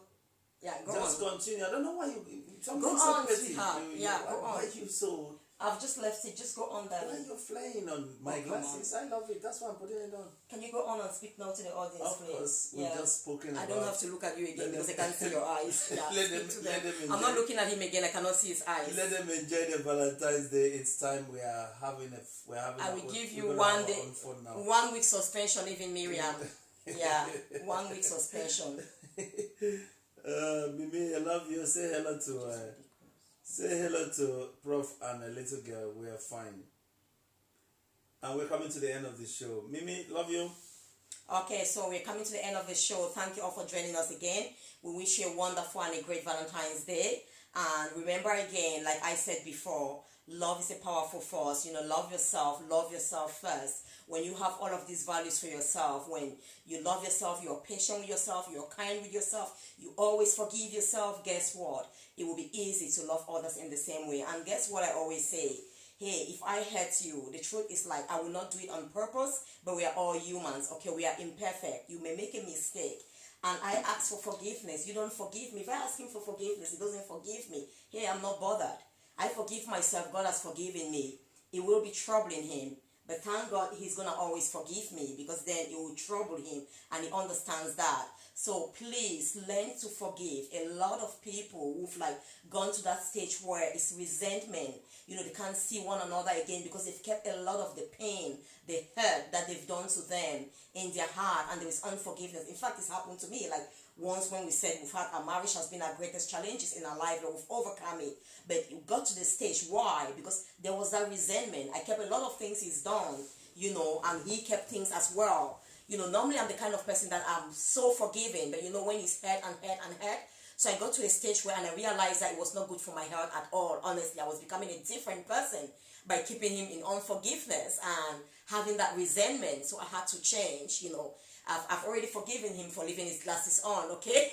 Yeah, go Just on. continue. I don't know why you. Something Go so on, petty. sweetheart. Yeah, why, go on. Why you so? I've just left it. Just go on Why then. you flying on my Oh, come glasses? I love it. That's why I'm putting it on. Can you go on and speak now to the audience, Of please? course, we've just spoken I about. don't have to look at you again Let because I them- can't see your eyes. Yeah, Let speak them- to let them. them I'm not enjoy. looking at him again. I cannot see his eyes. Let them enjoy the Valentine's Day. It's time we are having I will give you we're gonna one have day, our own fun now. 1 week suspension, even Miriam. Yeah, 1 week suspension. Mimi, I love you. Say hello to Prof and a little girl. We are fine. And we're coming to the end of the show. Mimi, love you. Okay, so we're coming to the end of the show. Thank you all for joining us again. We wish you a wonderful and a great Valentine's Day. And remember again, like I said before, love is a powerful force. You know, love yourself first. When you have all of these values for yourself, when you love yourself, you're patient with yourself, you're kind with yourself, you always forgive yourself, guess what? It will be easy to love others in the same way. And guess what I always say? Hey, if I hurt you, the truth is like I will not do it on purpose, but we are all humans, okay? We are imperfect. You may make a mistake. And I ask for forgiveness. You don't forgive me. If I ask him for forgiveness, he doesn't forgive me. Hey, I'm not bothered. I forgive myself. God has forgiven me. It will be troubling him. But thank God he's going to always forgive me, because then it will trouble him and he understands that. So please learn to forgive. A lot of people who've like gone to that stage where it's resentment. You know, they can't see one another again because they've kept a lot of the pain, the hurt that they've done to them in their heart, and there is unforgiveness. In fact, it's happened to me. Like once when we said we've had our marriage has been our greatest challenges in our life, and we've overcome it. But it got to the stage. Why? Because there was that resentment. I kept a lot of things he's done, you know, and he kept things as well. You know, normally I'm the kind of person that I'm so forgiving, but you know, when he's hurt and hurt and hurt. So I got to a stage where, and I realized that it was not good for my health at all. Honestly, I was becoming a different person by keeping him in unforgiveness and having that resentment. So I had to change, you know. I've already forgiven him for leaving his glasses on, okay?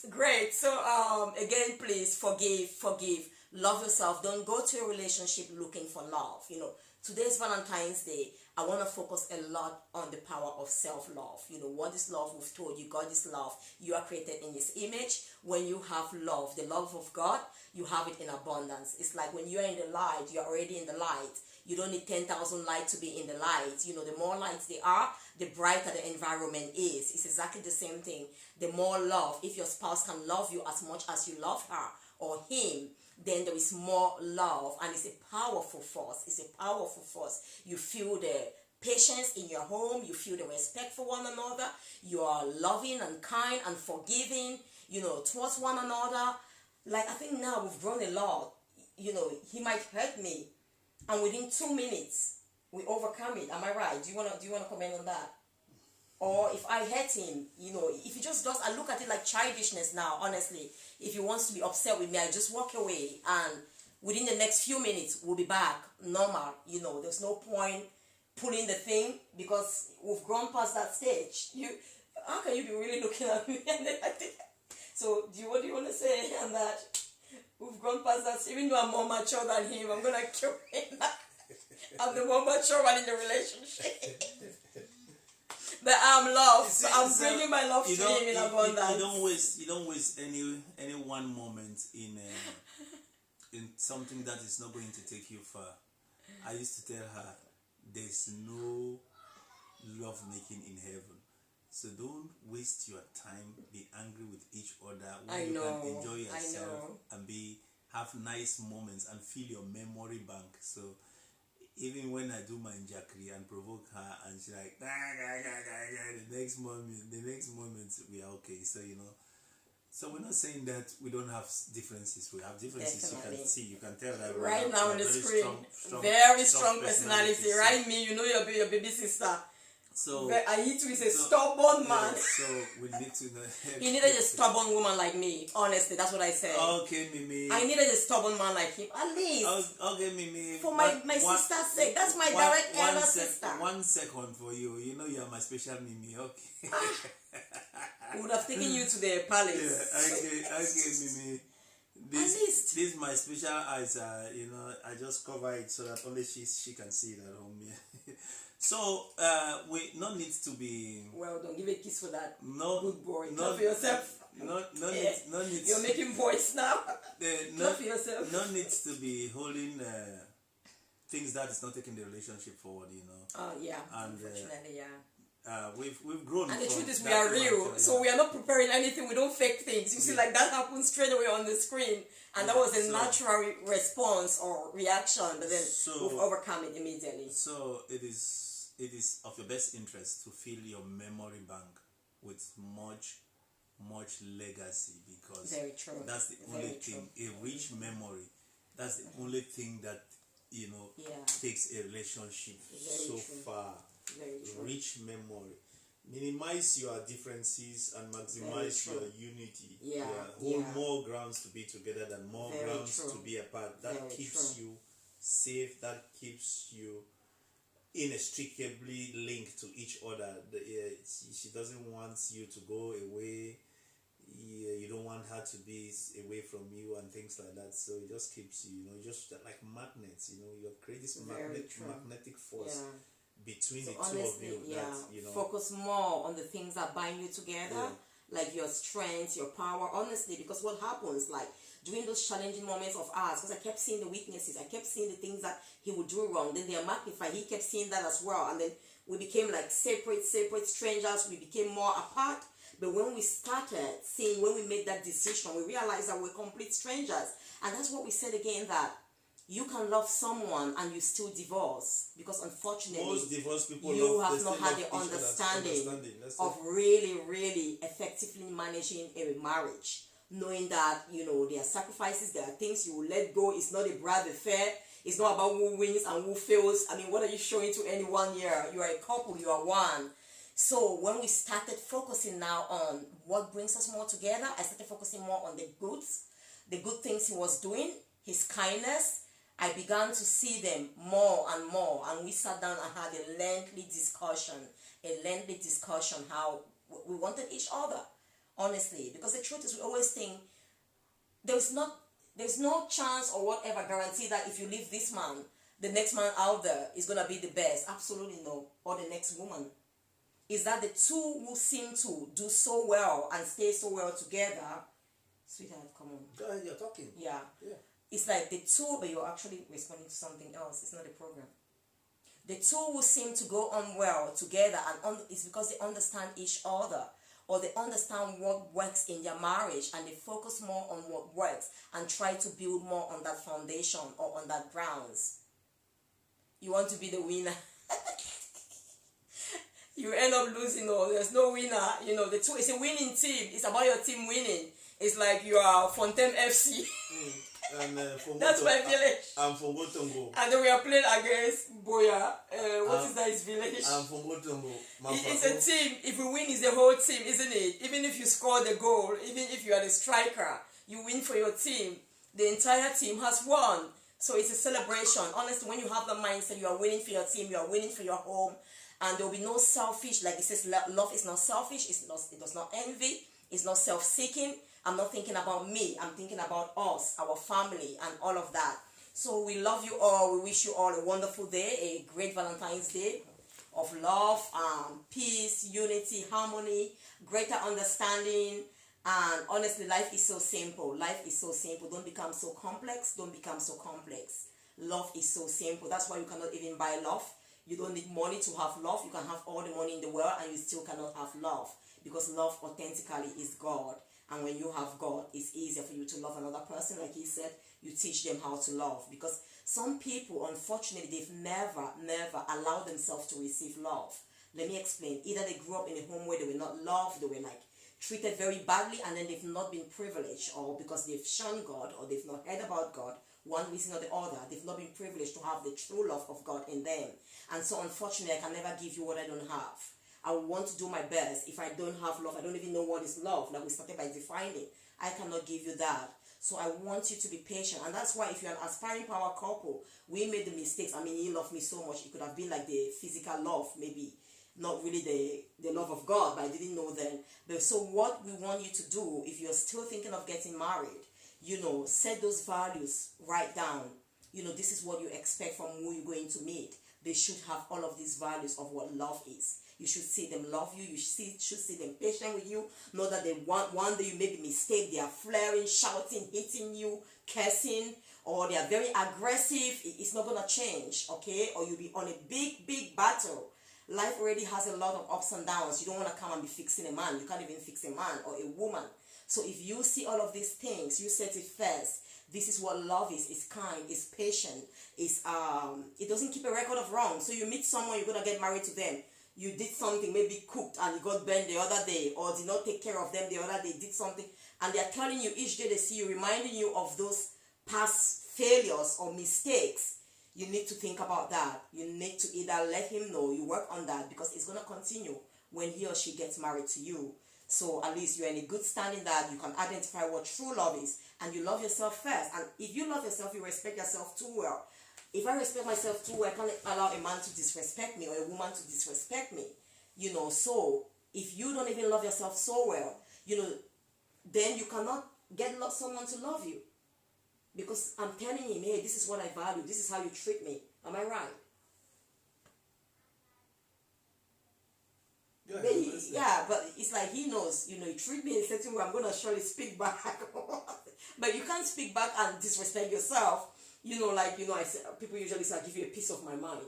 Great. So again, please forgive. Love yourself. Don't go to a relationship looking for love, you know. today's Valentine's Day, I want to focus a lot on the power of self-love. You know, what is love? We've told you, God is love. You are created in His image. When you have love, the love of God, you have it in abundance. It's like when you're in the light, you're already in the light. You don't need 10,000 lights to be in the light. You know, the more lights they are, the brighter the environment is. It's exactly the same thing. The more love, if your spouse can love you as much as you love her or him, then there is more love, and it's a powerful force. It's a powerful force. You feel the patience in your home. You feel the respect for one another. You are loving and kind and forgiving, you know, towards one another. Like, I think now we've grown a lot. You know, he might hurt me, and within 2 minutes we overcome it. Am I right? Do you wanna comment on that? Or if I hurt him, you know, if he just does, I look at it like childishness now, honestly. If he wants to be upset with me, I just walk away, and within the next few minutes, we'll be back normal. You know, there's no point pulling the thing, because we've grown past that stage. How can you be really looking at me? And then I think, so what do you want to say on that? We've grown past that. Even though I'm more mature than him, I'm going to kill him. I'm the more mature one in the relationship. But I'm love. So I'm bringing my love to him in abundance. You don't waste any one moment in something that is not going to take you far. I used to tell her, there's no love making in heaven. So don't waste your time. Be angry with each other. When you can enjoy yourself and have nice moments and fill your memory bank. So even when I do my jackery and provoke her, and she's like, the next moment we are okay. So, you know, so we're not saying that we don't have differences. We have differences. Definitely. You can tell that right now on the screen. Very strong personality. So, right, me, you know your baby sister. So Ayitu is a stubborn man. So we need to know. He needed a stubborn woman like me. Honestly, that's what I said. Okay, Mimi. I needed a stubborn man like him. At least. Okay, Mimi. For my sister's sake. That's my direct elder sister. 1 second for you. You know you are my special Mimi. Okay. I would have taken you to the palace. Yeah, okay, Mimi. This is my special eyes. You know, I just cover it so that only she can see it at home. Yeah. So, we no need to be... Well, don't give a kiss for that. No. Good boy. Not for yourself. No need. You're making voice now. Not for yourself. No need to be holding things that is not taking the relationship forward, you know. Oh, yeah. And, unfortunately, yeah. We've grown. And the truth is we are real. So we are not preparing anything. We don't fake things. You see, like that happened straight away on the screen. And that was a natural response or reaction. But then we've overcome it immediately. So it is of your best interest to fill your memory bank with much legacy, because that's the only thing. A rich memory, that's the only thing that, you know, takes a relationship far. Rich memory. Minimize your differences and maximize your unity. Hold more grounds to be together than more grounds to be apart. That keeps you safe. That keeps you inextricably linked to each other. She doesn't want you to go away. You don't want her to be away from you and things like that. So it just keeps you, you know, just like magnets. You know, you create this magnetic force between the two of you. That, you know, focus more on the things that bind you together, like your strength, your power. Honestly, because what happens, like during those challenging moments of ours, because I kept seeing the weaknesses, I kept seeing the things that he would do wrong, then they are magnified. He kept seeing that as well, and then we became like separate strangers. We became more apart. But when we started seeing, when we made that decision, we realized that we're complete strangers. And that's what we said again, that you can love someone and you still divorce, because unfortunately most divorced people you have not had the understanding of really effectively managing a marriage, knowing that, you know, there are sacrifices, there are things you will let go. It's not a bras de fer. It's not about who wins and who fails. I mean, what are you showing to anyone here? You are a couple, you are one. So when we started focusing now on what brings us more together, I started focusing more on the good things he was doing, his kindness. I began to see them more and more, and we sat down and had a lengthy discussion how we wanted each other, honestly. Because the truth is, we always think there's no chance or whatever guarantee that if you leave this man, the next man out there is going to be the best. Absolutely no. Or the next woman. Is that the two who seem to do so well and stay so well together. Sweetheart, come on. Go ahead, you're talking. Yeah. Yeah. It's like the two, but you're actually responding to something else. It's not a program. The two who seem to go on well together, and it's because they understand each other, or they understand what works in their marriage, and they focus more on what works and try to build more on that foundation or on that grounds. You want to be the winner. You end up losing, or there's no winner. You know, the two, it's a winning team. It's about your team winning. It's like you are Fontaine FC. And that's my village. I'm from Gotongo. And then we are playing against Boya. What is that? His village. I'm from Gotongo. It's a team. If we win, it's the whole team, isn't it? Even if you score the goal, even if you are the striker, you win for your team. The entire team has won. So it's a celebration. Honestly, when you have the mindset, you are winning for your team, you are winning for your home, and there will be no selfish. Like it says, love is not selfish. It does not envy. It's not self-seeking. I'm not thinking about me. I'm thinking about us, our family, and all of that. So we love you all. We wish you all a wonderful day, a great Valentine's Day of love, peace, unity, harmony, greater understanding. And honestly, life is so simple. Life is so simple. Don't become so complex. Don't become so complex. Love is so simple. That's why you cannot even buy love. You don't need money to have love. You can have all the money in the world and you still cannot have love. Because love authentically is God. And when you have God, it's easier for you to love another person. Like he said, you teach them how to love. Because some people, unfortunately, they've never allowed themselves to receive love. Let me explain. Either they grew up in a home where they were not loved, they were like treated very badly, and then they've not been privileged, or because they've shunned God, or they've not heard about God, one reason or the other, they've not been privileged to have the true love of God in them. And so unfortunately, I can never give you what I don't have. I want to do my best. If I don't have love, I don't even know what is love. Like we started by defining, I cannot give you that. So I want you to be patient. And that's why if you're an aspiring power couple, we made the mistakes. I mean, he loved me so much. It could have been like the physical love, maybe not really the love of God, but I didn't know then. But so what we want you to do, if you're still thinking of getting married, you know, set those values right down. You know, this is what you expect from who you're going to meet. They should have all of these values of what love is. You should see them love you. You should see them patient with you. Know that they want one day you make a mistake. They are flaring, shouting, hitting you, cursing, or they are very aggressive. It's not going to change, okay? Or you'll be on a big battle. Life already has a lot of ups and downs. You don't want to come and be fixing a man. You can't even fix a man or a woman. So if you see all of these things, you set it first. This is what love is. It's kind, it's patient, it doesn't keep a record of wrong. So you meet someone, you're going to get married to them. You did something, maybe cooked and you got burned the other day, or did not take care of them the other day, did something, and they're telling you each day they see you, reminding you of those past failures or mistakes. You need to think about that. You need to either let him know, you work on that, because it's going to continue when he or she gets married to you. So at least you're in a good standing that you can identify what true love is, and you love yourself first. And if you love yourself, you respect yourself too well. If I respect myself too well, I can't allow a man to disrespect me or a woman to disrespect me. You know, so if you don't even love yourself so well, you know, then you cannot get someone to love you. Because I'm telling him, hey, this is what I value. This is how you treat me. Am I right? But it's like he knows, you know, you treat me in a certain way, I'm going to surely speak back. But you can't speak back and disrespect yourself. You know, like, you know, people usually say, I give you a piece of my mind.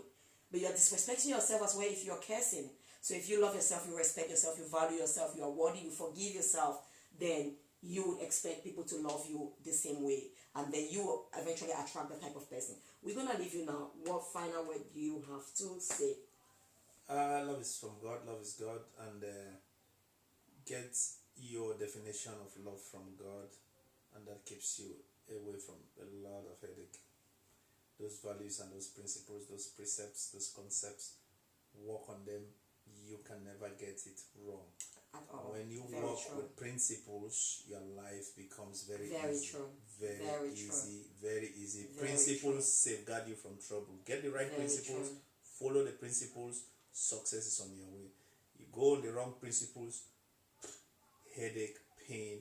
But you're disrespecting yourself as well if you're cursing. So if you love yourself, you respect yourself, you value yourself, you are worthy, you forgive yourself, then you would expect people to love you the same way. And then you will eventually attract that type of person. We're going to leave you now. What final word do you have to say? Love is from God. Love is God. And get your definition of love from God. And that keeps you away from a lot of headache. Those values and those principles, those precepts, those concepts, work on them. You can never get it wrong. At all. When you Very work true. with principles, your life becomes very easy. True. Very easy. Very easy. Principles safeguard you from trouble. Get the right principles. True. Follow the principles. Success is on your way. You go on the wrong principles, headache, pain,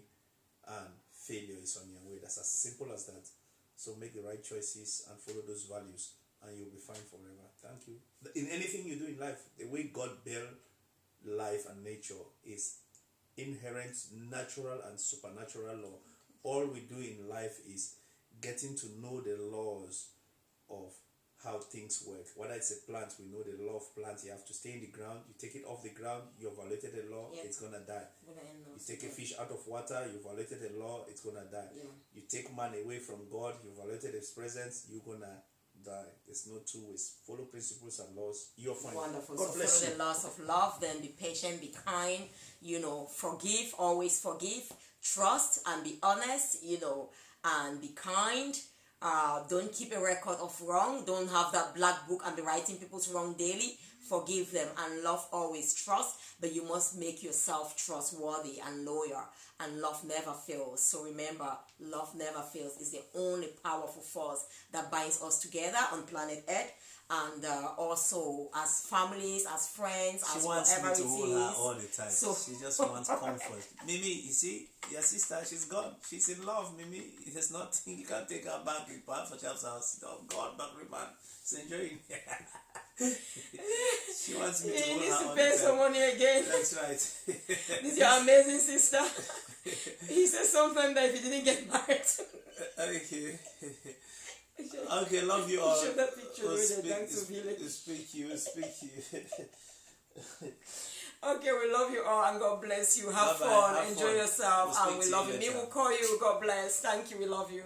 and failure is on your way. That's as simple as that. So make the right choices and follow those values, and you'll be fine forever. Thank you. In anything you do in life, the way God built life and nature is inherent, natural, and supernatural law. All we do in life is getting to know the laws of how things work. Whether it's a plant, we know the law of plants. You have to stay in the ground. You take it off the ground, you violated the law, it's gonna die. You take a fish out of water, you violated the law, it's gonna die. You take man away from God, you violated his presence, you're gonna die. There's no two ways. Follow principles and laws. You're fine. Wonderful. God so bless follow you. the laws of love, then be patient, be kind, forgive, always forgive, trust and be honest, and be kind. Don't keep a record of wrong. Don't have that black book and be writing people's wrong daily. Forgive them, and love always trust, but you must make yourself trustworthy and loyal, and love never fails. So remember, love never fails. It's the only powerful force that binds us together on planet Earth, and also as families, as friends, She as wants whatever me to it hold is. her all the time. So She just wants comfort. Mimi, you see, your sister, she's gone. She's in love, Mimi. There's nothing. You can't take her back in for Chap's house. Oh, God, back man. She's enjoying. She wants me to hold her needs to all pay the some time. money again. That's right. This is your amazing sister. He said something that if he didn't get married. Okay. Okay, love you all. Show that picture We'll with speak, the dance to village. speak you. Okay, we love you all and God bless you. Have Bye-bye. fun, Have enjoy fun. yourself, We'll and we speak to love you you. Me later. will call you. God bless. Thank you. We love you.